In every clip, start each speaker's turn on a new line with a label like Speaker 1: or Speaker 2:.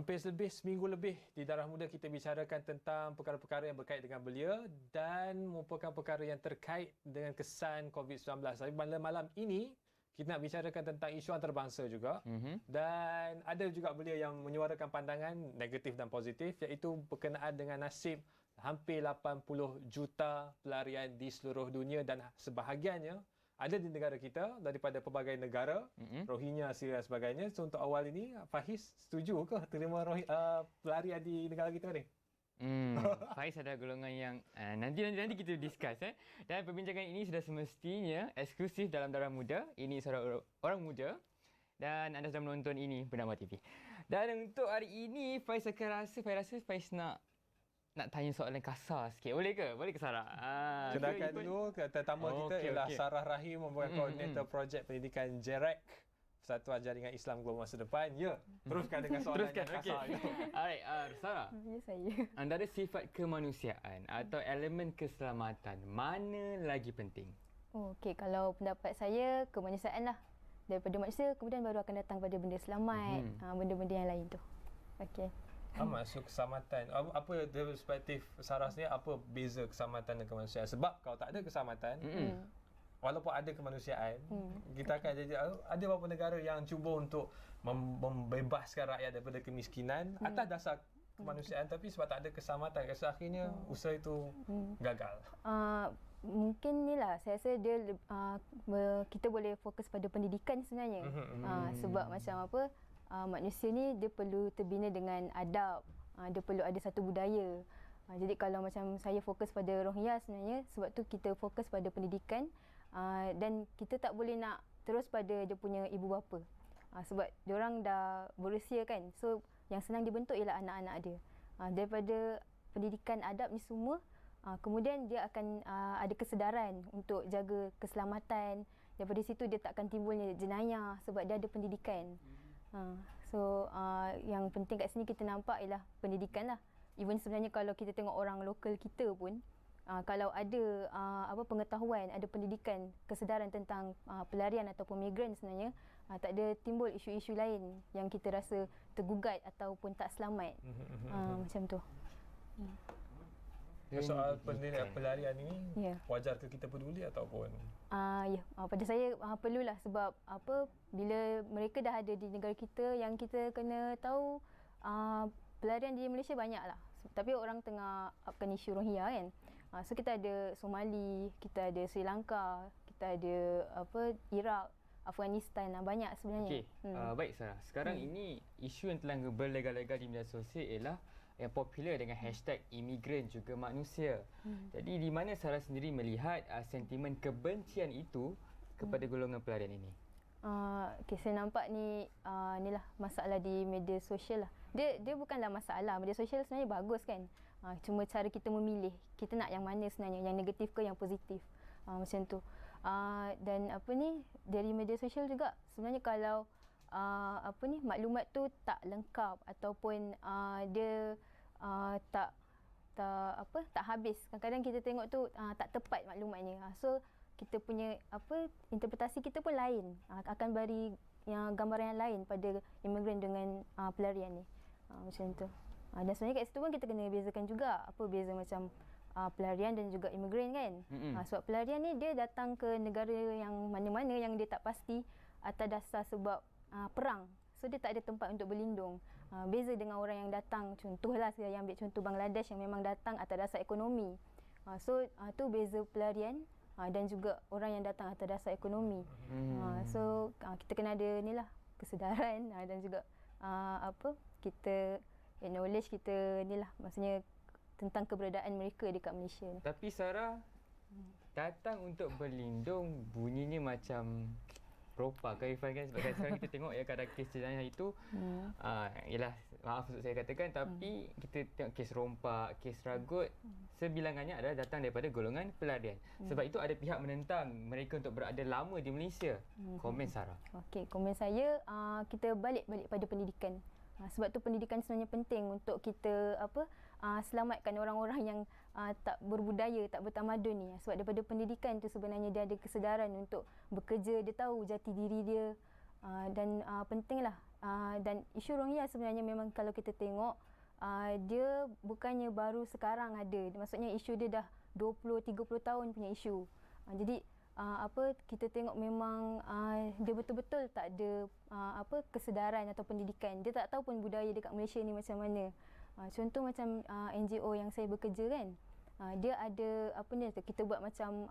Speaker 1: Hampir seminggu lebih di Darah Muda kita bicarakan tentang perkara-perkara yang berkait dengan belia dan merupakan perkara yang terkait dengan kesan COVID-19. Tapi malam ini kita nak bicarakan tentang isu antarabangsa juga. Dan ada juga belia yang menyuarakan pandangan negatif dan positif, iaitu berkenaan dengan nasib hampir 80 juta pelarian di seluruh dunia dan sebahagiannya ada di negara kita daripada pelbagai negara, Rohingya, Syria dan sebagainya. So untuk awal ini, Faiz setuju ke terima pelarian di negara kita ni?
Speaker 2: Faiz adalah golongan yang nanti kita discuss. Dan perbincangan ini sudah semestinya eksklusif dalam Darah Muda. Ini seorang orang muda dan anda sedang menonton ini Bernama TV. Dan untuk hari ini Faiz rasa Faiz nak tanya soalan kasar sikit. Boleh ke? Boleh ke Sarah?
Speaker 1: Kenalkan dulu, tetamu kita ialah Sarah Rahim, merupakan koordinator projek pendidikan JEREC, Persatuan Jaringan Islam Global Masa Depan. Ya, teruskan dengan soalan yang kasar itu.
Speaker 2: Alright, Sarah.
Speaker 3: Ya, saya.
Speaker 2: Antara sifat kemanusiaan atau elemen keselamatan, mana lagi penting?
Speaker 3: Okey, kalau pendapat saya, kemanusiaan lah. Daripada manusia, kemudian baru akan datang pada benda selamat, benda-benda yang lain tu. Okey.
Speaker 1: Masuk keselamatan. Apa dari perspektif Sarah sendiri, apa beza keselamatan dan kemanusiaan? Sebab kalau tak ada keselamatan, walaupun ada kemanusiaan, kita akan jadi ada beberapa negara yang cuba untuk membebaskan rakyat daripada kemiskinan atas dasar kemanusiaan, tapi sebab tak ada keselamatan, akhirnya usaha itu gagal.
Speaker 3: Mungkin ni lah, saya rasa dia kita boleh fokus pada pendidikan sebenarnya. Sebab macam apa, manusia ni dia perlu terbina dengan adab, dia perlu ada satu budaya. Jadi kalau macam saya fokus pada Rohingya sebenarnya, sebab tu kita fokus pada pendidikan, dan kita tak boleh nak terus pada dia punya ibu bapa, sebab diorang dah berusia kan. So yang senang dibentuk ialah anak-anak dia. Daripada pendidikan adab ni semua, kemudian dia akan ada kesedaran untuk jaga keselamatan. Daripada situ dia tak akan timbulnya jenayah sebab dia ada pendidikan. So yang penting kat sini kita nampak ialah pendidikan lah. Even sebenarnya kalau kita tengok orang lokal kita pun, kalau ada pengetahuan, ada pendidikan, kesedaran tentang pelarian ataupun migran sebenarnya, tak ada timbul isu-isu lain yang kita rasa tergugat ataupun tak selamat. Macam tu.
Speaker 1: Soal pelarian ini, wajar ke kita peduli ataupun?
Speaker 3: Pada saya perlulah, sebab bila mereka dah ada di negara kita, yang kita kena tahu pelarian di Malaysia banyaklah. Tapi orang tengah upkan isu Rohingya kan. So kita ada Somali, kita ada Sri Lanka, kita ada Iraq, Afghanistan, banyak sebenarnya.
Speaker 2: Baik Sarah, sekarang ini isu yang telah berlegar-legar di media sosial ialah yang popular dengan hashtag imigran juga manusia. Jadi di mana Sarah sendiri melihat sentimen kebencian itu kepada golongan pelarian ini?
Speaker 3: Saya nampak inilah masalah di media sosial lah. Dia bukanlah masalah. Media sosial sebenarnya bagus kan. Cuma cara kita memilih. Kita nak yang mana sebenarnya, yang negatif ke yang positif. Macam tu. Dan dari media sosial juga sebenarnya kalau maklumat tu tak lengkap ataupun dia tak habis. Kadang-kadang kita tengok tu tak tepat maklumatnya. So kita punya interpretasi kita pun lain, akan beri gambaran yang lain pada imigran dengan pelarian ni. Macam tu. Dan sebenarnya kat situ pun kita kena bezakan juga apa beza macam pelarian dan juga imigran kan. Sebab pelarian ni dia datang ke negara yang mana-mana yang dia tak pasti atas dasar sebab perang. So dia tak ada tempat untuk berlindung. Beza dengan orang yang datang, contohlah saya ambil contoh Bangladesh yang memang datang atas dasar ekonomi. So tu beza pelarian dan juga orang yang datang atas dasar ekonomi. So kita kena ada kesedaran dan juga kita acknowledge kita maksudnya tentang keberadaan mereka dekat Malaysia ni.
Speaker 2: Tapi Sarah datang untuk berlindung bunyinya macam propa kearifan kan, sebab sekarang kita tengok kadang kes jenayah itu ialah, maaf untuk saya katakan, tapi kita tengok kes rompak, kes ragut, sebilangannya adalah datang daripada golongan pelarian. Sebab itu ada pihak menentang mereka untuk berada lama di Malaysia. Komen Sarah?
Speaker 3: Okey, komen saya, kita balik pada pendidikan. Sebab tu pendidikan sebenarnya penting untuk kita selamatkan orang-orang yang tak berbudaya, tak bertamadun ni. Sebab daripada pendidikan tu sebenarnya dia ada kesedaran untuk bekerja, dia tahu jati diri dia, dan pentinglah Dan isu Rohingya sebenarnya memang kalau kita tengok dia bukannya baru sekarang ada. Maksudnya isu dia dah 20-30 tahun punya isu. Jadi kita tengok memang dia betul-betul tak ada kesedaran atau pendidikan. Dia tak tahu pun budaya dekat Malaysia ni macam mana. Contoh macam NGO yang saya bekerja kan. Dia ada kita buat macam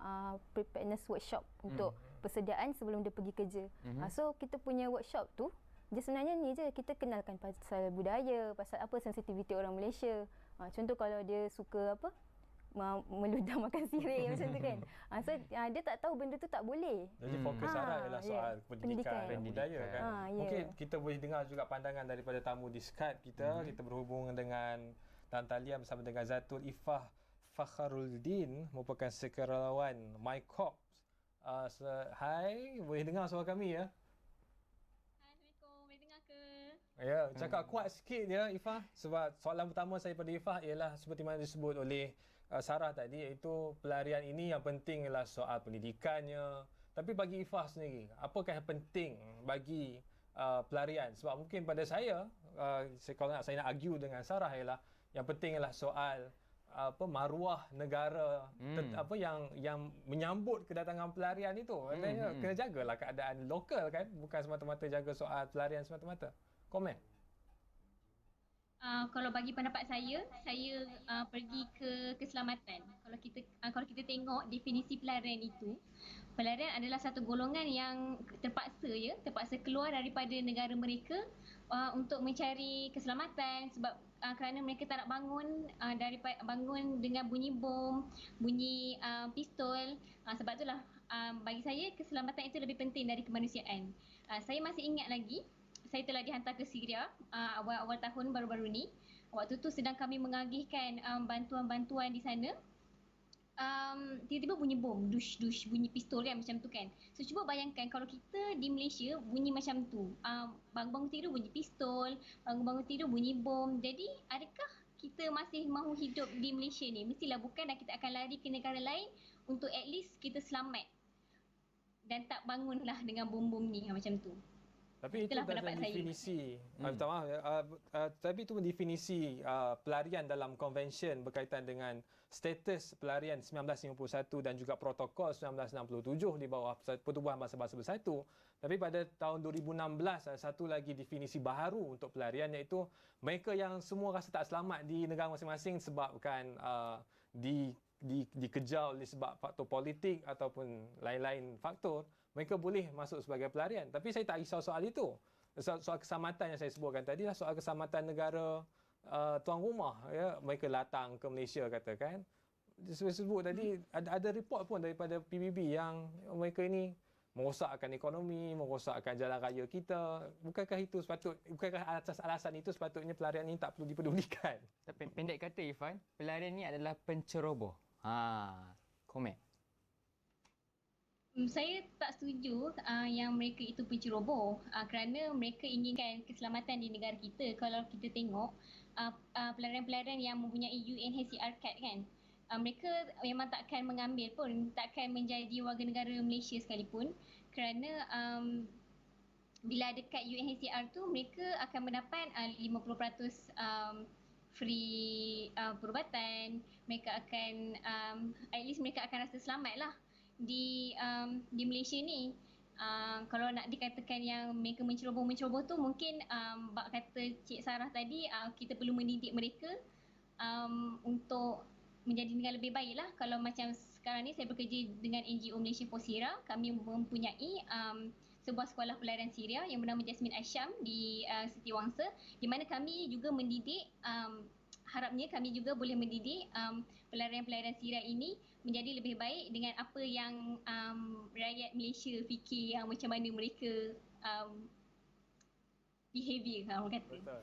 Speaker 3: preparedness workshop untuk persediaan sebelum dia pergi kerja. So kita punya workshop tu dia sebenarnya ni je, kita kenalkan pasal budaya, pasal apa sensitiviti orang Malaysia. Contoh kalau dia suka meludah makan sirih macam tu kan. So dia tak tahu benda tu tak boleh.
Speaker 1: Jadi fokus Sarah ialah soal pendidikan dan budaya kan. Mungkin kita boleh dengar juga pandangan daripada tamu di Skype kita. Kita berhubung dengan dalam talian bersama dengan Zatul Ifah Fakharuldin, merupakan sukarelawan My Corps. Hai, boleh dengar suara kami ya?
Speaker 4: Assalamualaikum, boleh dengar ke?
Speaker 1: Ya, cakap kuat sikit ya Ifah, sebab soalan pertama saya pada Ifah ialah seperti mana disebut oleh Sarah tadi, iaitu pelarian ini yang penting ialah soal pendidikannya. Tapi bagi Ifah sendiri, apakah yang penting bagi pelarian? Sebab mungkin pada saya, kalau saya nak argue dengan Sarah ialah yang penting ialah soal maruah negara yang menyambut kedatangan pelarian itu. Maknanya kena jagalah keadaan lokal kan, bukan semata-mata jaga soal pelarian semata-mata. Komen.
Speaker 4: Kalau bagi pendapat saya pergi ke keselamatan. Kalau kita tengok definisi pelarian itu, pelarian adalah satu golongan yang terpaksa keluar daripada negara mereka untuk mencari keselamatan sebab kerana mereka tak nak bangun dengan bunyi bom, bunyi pistol. Sebab itulah bagi saya keselamatan itu lebih penting dari kemanusiaan. Saya masih ingat lagi, saya telah dihantar ke Syria awal tahun baru-baru ni. Waktu tu sedang kami mengagihkan bantuan-bantuan di sana. Tiba-tiba bunyi bom, dush, bunyi pistol kan macam tu kan. So cuba bayangkan kalau kita di Malaysia bunyi macam tu. Bangun-bangun tidur bunyi pistol, bangun-bangun tidur bunyi bom. Jadi adakah kita masih mahu hidup di Malaysia ni? Mestilah bukan, dan kita akan lari ke negara lain untuk at least kita selamat. Dan tak bangunlah dengan bom-bom ni macam tu.
Speaker 1: Tapi itu dalam definisi, minta maaf, tapi itu mendefinisi pelarian dalam konvensyen berkaitan dengan status pelarian 1951 dan juga protokol 1967 di bawah Pertubuhan Bangsa-Bangsa Bersatu. Tapi pada tahun 2016 ada satu lagi definisi baharu untuk pelarian, iaitu mereka yang semua rasa tak selamat di negara masing-masing sebabkan dikejar oleh sebab faktor politik ataupun lain-lain faktor, mereka boleh masuk sebagai pelarian. Tapi saya tak risau soal itu. Soal keselamatan yang saya sebutkan tadi lah, soal keselamatan negara tuan rumah. Ya, mereka datang ke Malaysia katakan. Saya sebut tadi, ada report pun daripada PBB yang mereka ini merosakkan ekonomi, merosakkan jalan raya kita. Bukankah atas alasan itu sepatutnya pelarian ini tak perlu dipedulikan?
Speaker 2: Tapi pendek kata Irfan, pelarian ini adalah penceroboh. Komen.
Speaker 4: Saya tak setuju yang mereka itu penceroboh kerana mereka inginkan keselamatan di negara kita. Kalau kita tengok pelarian-pelarian yang mempunyai UNHCR card kan, mereka memang takkan mengambil pun, takkan menjadi warga negara Malaysia sekalipun, kerana bila dekat UNHCR tu mereka akan mendapat 50% free perubatan. Mereka akan at least mereka akan rasa selamat lah di Malaysia ni. Kalau nak dikatakan yang mereka menceroboh tu, mungkin bak kata Cik Sarah tadi, kita perlu mendidik mereka untuk menjadi negara lebih baik lah. Kalau macam sekarang ni saya bekerja dengan NGO Malaysia for Syria, kami mempunyai sebuah sekolah pelarian Syria yang bernama Jasmine Asyam di Setiawangsa, di mana kami juga mendidik, harapnya kami juga boleh mendidik pelarian-pelarian Syria ini menjadi lebih baik dengan apa yang rakyat Malaysia fikir yang macam mana mereka behaviour, orang kata.
Speaker 1: Betul.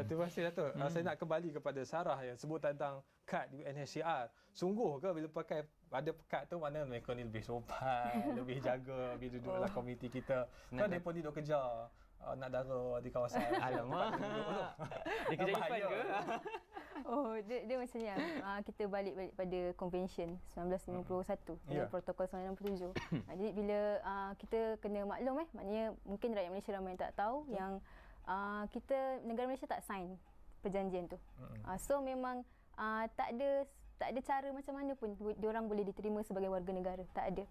Speaker 1: Terima kasih Datuk. Saya nak kembali kepada Sarah yang sebut tentang kad UNHCR. Sungguh ke bila pakai ada kad tu mana mereka ni lebih sopan, lebih jaga, lebih duduk dalam komuniti kita. Kan mereka ni duduk kerja nak dara di kawasan.
Speaker 2: Alamak. Dia kerja Irfan ke?
Speaker 3: Dia macam ni. Kita balik pada Convention 1951 dengan Protokol 1967. Jadi bila kita kena maklum maknanya mungkin rakyat Malaysia ramai yang tak tahu yang kita negara Malaysia tak sign perjanjian tu. So memang tak ada cara macam mana pun diorang boleh diterima sebagai warga negara, tak ada.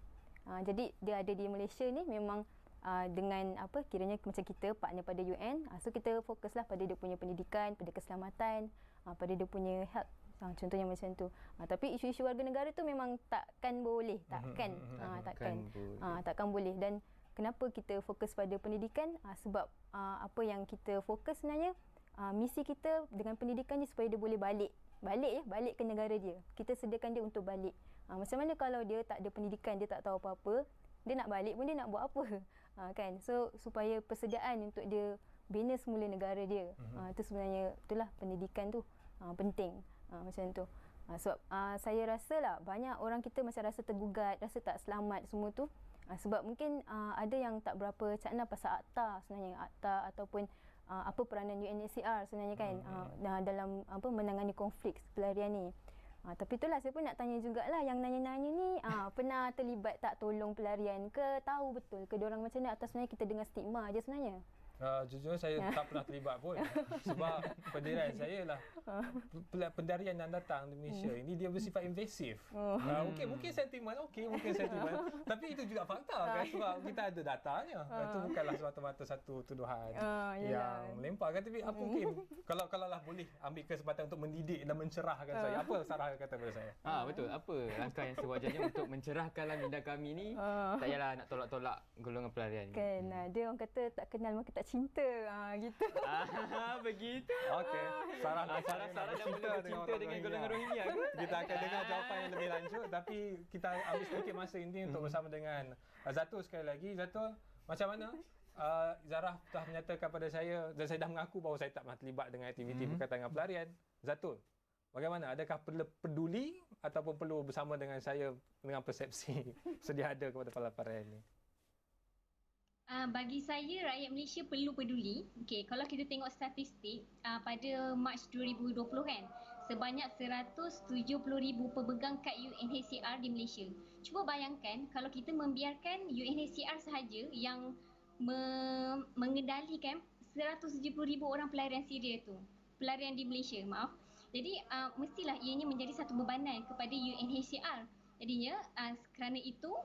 Speaker 3: Jadi dia ada di Malaysia ni memang dengan kiranya macam kita partner pada UN, so kita fokuslah pada dia punya pendidikan, pada keselamatan, pada dia punya health. Contohnya macam tu. Tapi isu-isu warga negara tu memang takkan boleh, takkan boleh. Dan kenapa kita fokus pada pendidikan? Sebab apa yang kita fokus sebenarnya, misi kita dengan pendidikan ni supaya dia boleh balik ke negara dia. Kita sediakan dia untuk balik. Macam mana kalau dia tak ada pendidikan, dia tak tahu apa-apa, dia nak balik pun dia nak buat apa? Kan? So supaya persediaan untuk dia bina semula negara dia. Itu sebenarnya itulah pendidikan tu penting. Macam tu. Sebab saya rasalah banyak orang kita macam rasa tergugat, rasa tak selamat semua tu. Sebab mungkin ada yang tak berapa cakna pasal akta sebenarnya, akta ataupun apa peranan UNHCR sebenarnya kan dalam menangani konflik pelarian ni. Tapi itulah saya pun nak tanya jugalah yang nanya-nanya ni pernah terlibat tak tolong pelarian ke, tahu betul ke diorang macam ni, atau sebenarnya kita dengar stigma je sebenarnya?
Speaker 1: Jujur saya tak pernah terlibat pun. Sebab pendirian saya lah pendarian yang datang di Malaysia ini dia bersifat invasif. Mungkin sentimen, tapi itu juga fakta kan, sebab kita ada datanya. Itu bukanlah semata-mata satu tuduhan yang melemparkan. Tapi apa mungkin kalau lah boleh ambil kesempatan untuk mendidik dan mencerahkan saya, apa Sarah kata pada saya?
Speaker 2: Betul. Apa langkah yang sewajarnya untuk mencerahkanlah minda kami ni? Tak payahlah nak tolak-tolak golongan pelarian.
Speaker 3: Kan, dia orang kata tak kenal maka tak cinta, gitu.
Speaker 2: Begitu.
Speaker 1: Okey. Sarah dah
Speaker 2: cinta dengan golongan Rohingya ke?
Speaker 1: Kita akan dengar jawapan yang lebih lanjut, tapi kita ambil sedikit masa ini untuk bersama dengan Zatul sekali lagi. Zatul, macam mana? Zarah telah menyatakan pada saya dan saya dah mengaku bahawa saya tak pernah terlibat dengan aktiviti berkaitan dengan pelarian. Zatul, bagaimana? Adakah peduli ataupun perlu bersama dengan saya dengan persepsi sedia ada kepada pelarian ini?
Speaker 4: Bagi saya, rakyat Malaysia perlu peduli. Kalau kita tengok statistik, pada Mac 2020 kan, sebanyak 170,000 pemegang kad UNHCR di Malaysia. Cuba bayangkan kalau kita membiarkan UNHCR sahaja yang mengendalikan 170,000 orang pelarian Syria tu. Pelarian di Malaysia, maaf. Jadi mestilah ianya menjadi satu bebanan kepada UNHCR. Jadinya kerana itu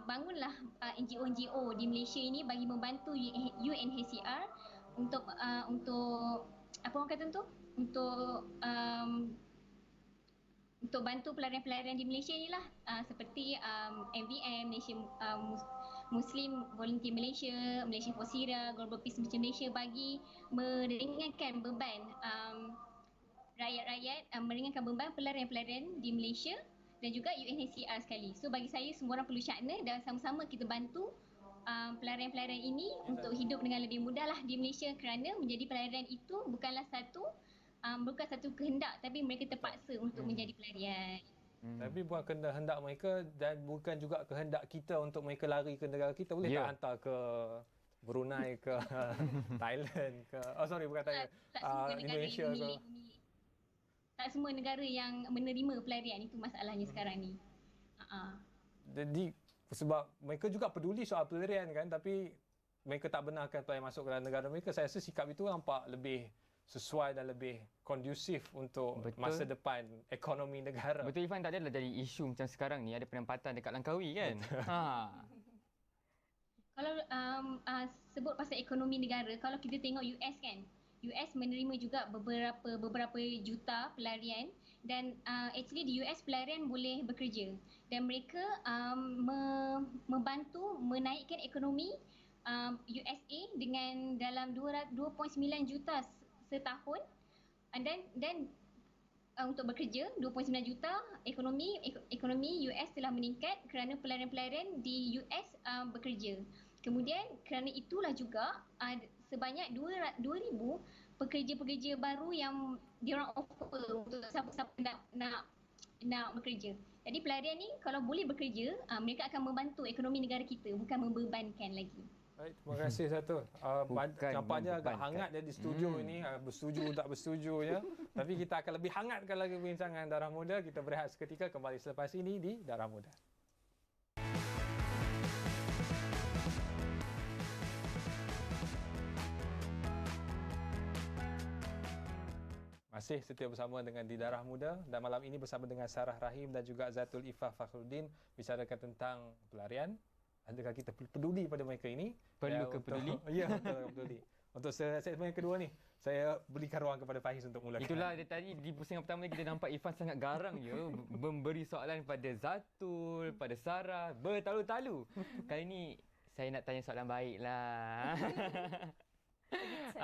Speaker 4: bangunlah NGO-NGO di Malaysia ini bagi membantu UNHCR untuk apa orang kata tu, untuk bantu pelarian-pelarian di Malaysia inilah, seperti MVM, Malaysia Muslim Volunteer Malaysia, Malaysia for Syria, Global Peace Mission Malaysia, bagi meringankan beban rakyat-rakyat, meringankan beban pelarian-pelarian di Malaysia dan juga UNHCR sekali. So bagi saya semua orang perlu syakna dan sama-sama kita bantu pelarian-pelarian ini untuk hidup dengan lebih mudahlah di Malaysia, kerana menjadi pelarian itu bukanlah bukan satu kehendak, tapi mereka terpaksa untuk menjadi pelarian.
Speaker 1: Tapi bukan kehendak mereka dan bukan juga kehendak kita untuk mereka lari ke negara kita. Boleh tak hantar ke Brunei ke Thailand ke bukan Thailand, Indonesia ke?
Speaker 4: Tak semua negara yang menerima pelarian, itu masalahnya sekarang ni.
Speaker 1: Jadi sebab mereka juga peduli soal pelarian kan, tapi mereka tak benarkan pelarian masuk ke dalam negara mereka. Saya rasa sikap itu nampak lebih sesuai dan lebih kondusif untuk masa depan ekonomi negara.
Speaker 2: Betul Irfan, tak adalah jadi isu macam sekarang ni ada penempatan dekat Langkawi kan.
Speaker 4: Kalau sebut pasal ekonomi negara, kalau kita tengok US kan, US menerima juga beberapa juta pelarian, dan actually di US pelarian boleh bekerja dan mereka membantu menaikkan ekonomi USA dengan dalam 2.9 juta setahun, dan untuk bekerja 2.9 juta, ekonomi US telah meningkat kerana pelarian-pelarian di US bekerja. Kemudian kerana itulah juga sebanyak 2,000 pekerja-pekerja baru yang diorang offer untuk siapa-siapa nak bekerja. Jadi pelarian ni kalau boleh bekerja, mereka akan membantu ekonomi negara kita, bukan membebankan lagi.
Speaker 1: Baik, terima kasih Zatul. Nampaknya agak hangat jadi studio ini, bersetuju tak bersetuju ya. Tapi kita akan lebih hangatkan lagi perbincangan Darah Muda. Kita berehat seketika, kembali selepas ini di Darah Muda. Masih setia bersama dengan Di Darah Muda dan malam ini bersama dengan Sarah Rahim dan juga Zatul Ifah Fakhruddin bicarakan tentang pelarian. Adakah kita peduli pada mereka ini?
Speaker 2: Perlu ke peduli?
Speaker 1: Ya, perlu peduli. Untuk segmen yang kedua ni, saya berikan ruang kepada Faiz untuk mulakan.
Speaker 2: Itulah dia tadi di pusingan pertama ni kita nampak Ifan sangat garang je memberi soalan pada Zatul, pada Sarah, bertalu-talu. Kali ni saya nak tanya soalan baik lah.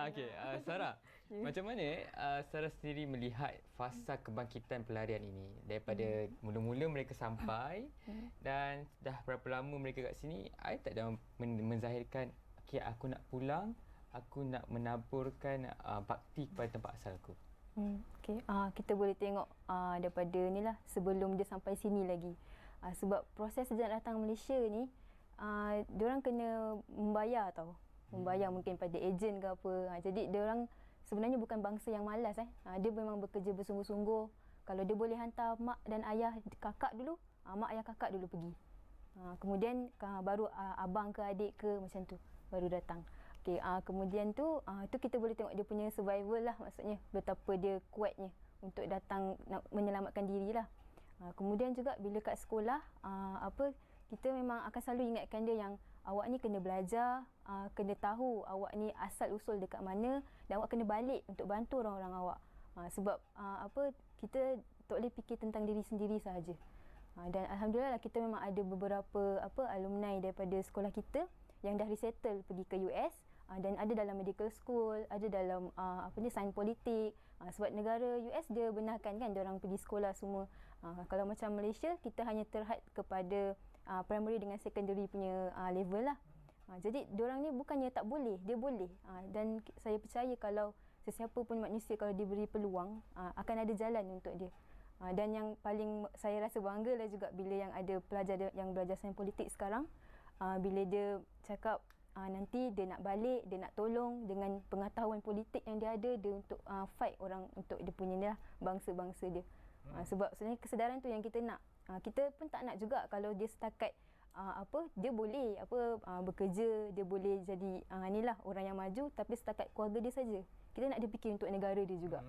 Speaker 2: Okey, Sarah, macam mana Sarah sendiri melihat fasa kebangkitan pelarian ini daripada mula-mula mereka sampai dan dah berapa lama mereka kat sini, I tak dah menzahirkan okey aku nak pulang, aku nak menaburkan bakti kepada tempat asalku.
Speaker 3: Okey, kita boleh tengok daripada ni lah sebelum dia sampai sini lagi. Sebab proses dia nak datang Malaysia ni, diorang kena membayar tau. Membayar mungkin pada ejen ke apa. Jadi diorang sebenarnya bukan bangsa yang malas. Dia memang bekerja bersungguh-sungguh. Kalau dia boleh hantar mak dan ayah kakak dulu, mak ayah kakak dulu pergi. Kemudian baru abang ke adik ke macam tu baru datang. Okey, kemudian tu kita boleh tengok dia punya survival lah, maksudnya betapa dia kuatnya untuk datang nak menyelamatkan diri lah. Kemudian juga bila kat sekolah, kita memang akan selalu ingatkan dia yang awak ni kena belajar, kena tahu awak ni asal usul dekat mana dan awak kena balik untuk bantu orang-orang awak. Sebab kita tak boleh fikir tentang diri sendiri sahaja. Dan alhamdulillah kita memang ada beberapa alumni daripada sekolah kita yang dah resettle pergi ke US. Dan ada dalam medical school, ada dalam sains politik. Sebab negara US dia benarkan kan dia orang pergi sekolah semua. Kalau macam Malaysia kita hanya terhad kepada primary dengan secondary punya level lah. Jadi diorang ni bukannya tak boleh, dia boleh. Dan saya percaya kalau sesiapa pun manusia kalau diberi peluang akan ada jalan untuk dia. Dan yang paling saya rasa bangga lah juga bila yang ada pelajar yang belajar sains politik sekarang, bila dia cakap nanti dia nak balik, dia nak tolong dengan pengetahuan politik yang dia ada, dia untuk fight orang untuk dia punya ni lah, bangsa-bangsa dia. Sebab sebenarnya kesedaran tu yang kita nak. Kita pun tak nak juga kalau dia setakat dia boleh bekerja, dia boleh jadi inilah orang yang maju tapi setakat keluarga dia saja. Kita nak dia fikir untuk negara dia juga.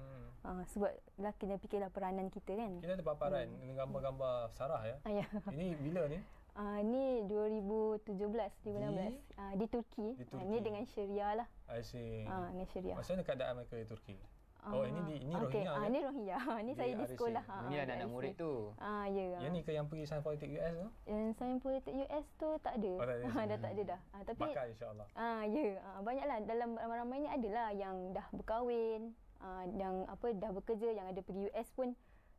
Speaker 3: Sebab lah kena fikirlah peranan kita kan.
Speaker 1: Kita ada paparan dengan gambar-gambar Sarah ya.
Speaker 3: Ya.
Speaker 1: Ini bila ni?
Speaker 3: Ni 2017, 2016 di Turki. Ni dengan Syria lah.
Speaker 1: I see.
Speaker 3: Dengan Syria.
Speaker 1: Macam mana keadaan mereka di Turki? Ini Rohingya kan?
Speaker 3: Ini Rohingya. Ni saya di
Speaker 1: RSC.
Speaker 3: sekolah.
Speaker 2: Ini anak-anak murid tu.
Speaker 3: Ya.
Speaker 1: Yang ni ke yang pergi sains politik US tu?
Speaker 3: Yang sains politik US tu tak ada.
Speaker 1: Tak ada.
Speaker 3: Dah tak ada dah. Tapi
Speaker 1: bakal insya-Allah.
Speaker 3: Ya. Banyaklah dalam ramai-ramai ni adalah yang dah berkahwin, yang dah bekerja, yang ada pergi US pun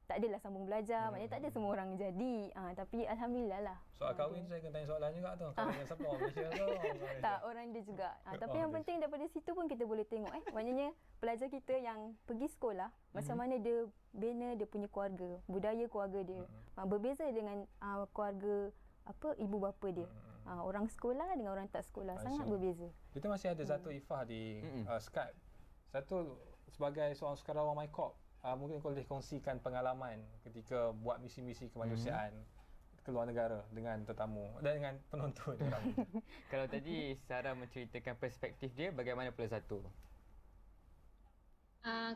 Speaker 3: tak adalah sambung belajar. Maknanya tak ada semua orang jadi. Tapi alhamdulillah lah.
Speaker 1: Soal kahwin saya kena tanya soalan juga tu. Kahwin dengan siapa? Orang Malaysia tu?
Speaker 3: Tak, orang dia juga. Tapi yang penting daripada situ pun kita boleh tengok maknanya pelajar kita yang pergi sekolah macam mana dia bina dia punya keluarga, budaya keluarga dia. Berbeza dengan keluarga ibu bapa dia. Orang sekolah dengan orang tak sekolah sangat berbeza.
Speaker 1: Kita masih ada Zatul Ifah di Skype. Zatul sebagai seorang sukarelawan MyCorp, mungkin kau boleh kongsikan pengalaman ketika buat misi-misi kemanusiaan ke luar negara dengan tetamu dan dengan penonton.
Speaker 2: Kalau tadi Sarah menceritakan perspektif dia, bagaimana pula Zatul?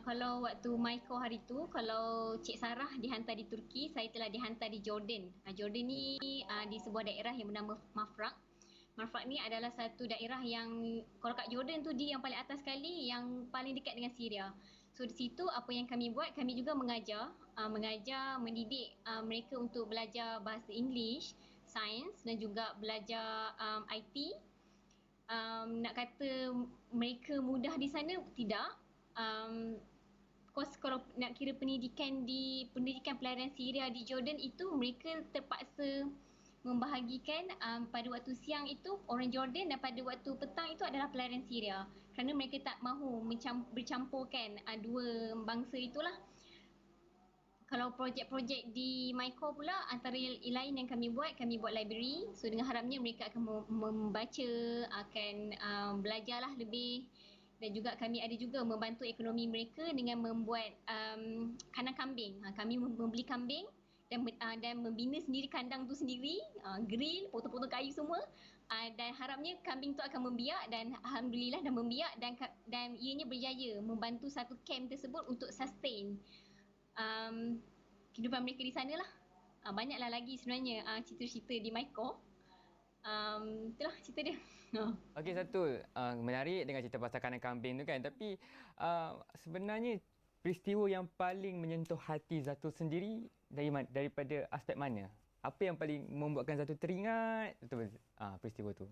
Speaker 4: Kalau waktu MyCo hari tu, kalau Cik Sarah dihantar di Turki, saya telah dihantar di Jordan. Jordan ni di sebuah daerah yang bernama Mafraq. Mafraq ni adalah satu daerah yang kalau kat Jordan tu dia yang paling atas sekali, yang paling dekat dengan Syria. So di situ apa yang kami buat, kami juga mengajar, mendidik mereka untuk belajar bahasa English, sains dan juga belajar IT. Nak kata mereka mudah di sana, tidak. Kalau nak kira pendidikan pelarian Syria di Jordan itu, mereka terpaksa membahagikan pada waktu siang itu orang Jordan dan pada waktu petang itu adalah pelarian Syria, kerana mereka tak mahu bercampurkan dua bangsa itulah. Kalau projek-projek di MyCo pula, antara lain yang kami buat library. So dengan harapnya mereka akan membaca, akan belajarlah lebih. Dan juga kami ada juga membantu ekonomi mereka dengan membuat kandang kambing. Kami membeli kambing, dan membina sendiri kandang tu sendiri, grill, potong-potong kayu semua, dan harapnya kambing tu akan membiak, dan alhamdulillah dah membiak, dan ianya berjaya membantu satu camp tersebut untuk sustain kehidupan mereka di sana lah. Banyaklah lagi sebenarnya cerita-cerita di Myco. Itulah cerita dia.
Speaker 2: Okey, Zatul, menarik dengan cerita pasal kandang kambing tu kan. Tapi sebenarnya peristiwa yang paling menyentuh hati Zatul sendiri daripada aspek mana? Apa yang paling membuatkan Zatul teringat betul peristiwa tu?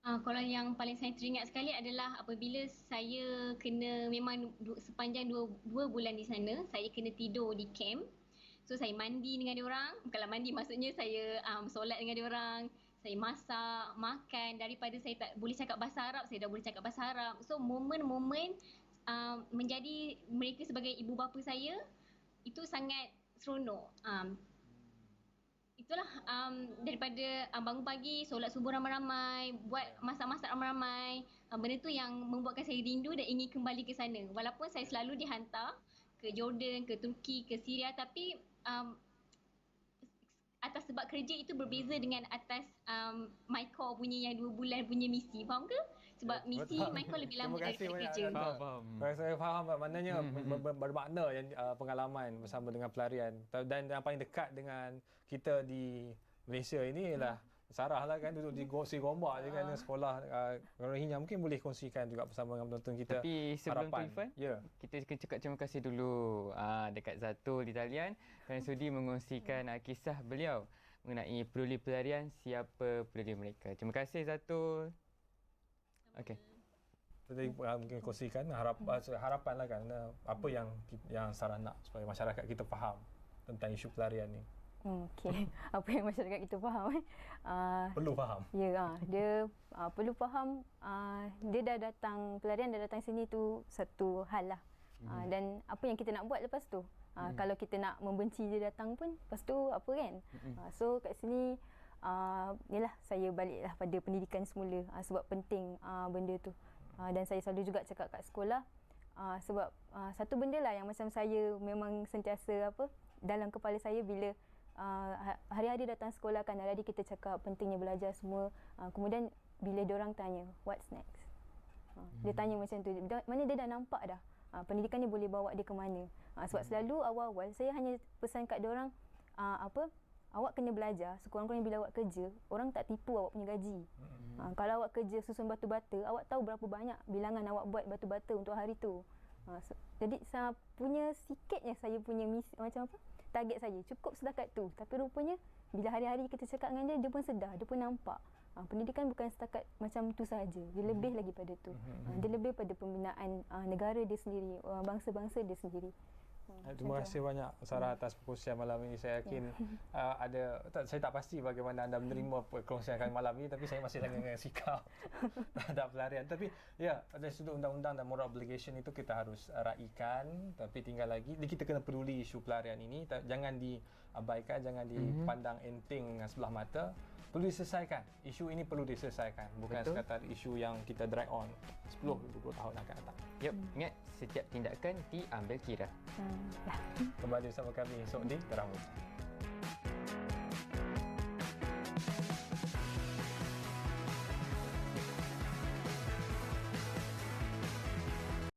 Speaker 4: Kalau yang paling saya teringat sekali adalah apabila saya kena, memang sepanjang dua bulan di sana, saya kena tidur di camp. So saya mandi dengan diorang. Kalau mandi maksudnya saya solat dengan diorang. Saya masak, makan. Daripada saya tak boleh cakap bahasa Arab, saya dah boleh cakap bahasa Arab. So momen-momen menjadi mereka sebagai ibu bapa saya, itu sangat seronok. Itulah daripada bangun pagi, solat subuh ramai-ramai, buat masak-masak ramai-ramai. Benda tu yang membuatkan saya rindu dan ingin kembali ke sana. Walaupun saya selalu dihantar ke Jordan, ke Turki, ke Syria, tapi atas sebab kerja itu berbeza dengan atas Myco punya yang 2 bulan punya misi. Faham ke? Sebab misi Myco lebih lama daripada kerja.
Speaker 2: Faham.
Speaker 1: Saya faham, maknanya bermakna yang pengalaman bersama dengan pelarian, dan yang paling dekat dengan kita di Malaysia ini ialah Sarah lah kan, duduk di si Gombak je kan, sekolah Rohingya. Mungkin boleh kongsikan juga bersama dengan penonton kita.
Speaker 2: Tapi sebelum
Speaker 1: harapan.
Speaker 2: tu Irfan, kita kena cakap terima kasih dulu dekat Zatul di talian kerana sudi mengongsikan kisah beliau mengenai peduli pelarian, siapa peduli mereka. Terima kasih Zatul. Okey.
Speaker 1: Jadi mungkin kongsikan harapan lah kan, apa yang Sarah nak supaya masyarakat kita faham tentang isu pelarian ni.
Speaker 3: Okey, apa yang masyarakat kita faham
Speaker 1: Perlu faham.
Speaker 3: Ya, dia perlu faham, dia dah datang, pelarian dah datang sini tu satu hal lah. Dan apa yang kita nak buat lepas tu. Kalau kita nak membenci dia datang pun, lepas tu apa kan. So kat sini yalah, saya baliklah pada pendidikan semula, sebab penting benda tu. Dan saya selalu juga cakap kat sekolah, sebab satu benda lah yang macam saya memang sentiasa dalam kepala saya bila hari-hari datang sekolah kan, hari-hari kita cakap pentingnya belajar semua. Kemudian bila diorang tanya, what's next? Dia tanya macam tu, mana dia dah nampak dah pendidikan ni boleh bawa dia ke mana. Sebab selalu awal-awal saya hanya pesan kat diorang, awak kena belajar, sekurang-kurangnya bila awak kerja, orang tak tipu awak punya gaji. Kalau awak kerja susun batu bata, awak tahu berapa banyak bilangan awak buat batu bata untuk hari tu. Jadi saya punya sikitnya, saya punya misi, macam target saya cukup setakat tu. Tapi rupanya bila hari-hari kita cakap dengan dia, dia pun sedar, dia pun nampak. Pendidikan bukan setakat macam tu saja. Dia lebih lagi pada tu. Dia lebih pada pembinaan negara dia sendiri, bangsa-bangsa dia sendiri.
Speaker 1: Terima kasih banyak Sarah atas perkongsian malam ini. Saya yakin saya tak pasti bagaimana anda menerima perkongsian kami malam ini, tapi saya masih lagi dengan sikap terhadap pelarian. Tapi ya, dari sudut undang-undang dan moral obligation itu kita harus raikan, tapi tinggal lagi kita kena peduli isu pelarian ini. Jangan diabaikan, jangan dipandang enteng dengan sebelah mata. Perlu diselesaikan. Isu ini perlu diselesaikan. Bukan sekadar isu yang kita drag on 10-20 tahun akan datang.
Speaker 2: Ingat, setiap tindakan diambil kira.
Speaker 1: Kembali bersama kami esok di Terang.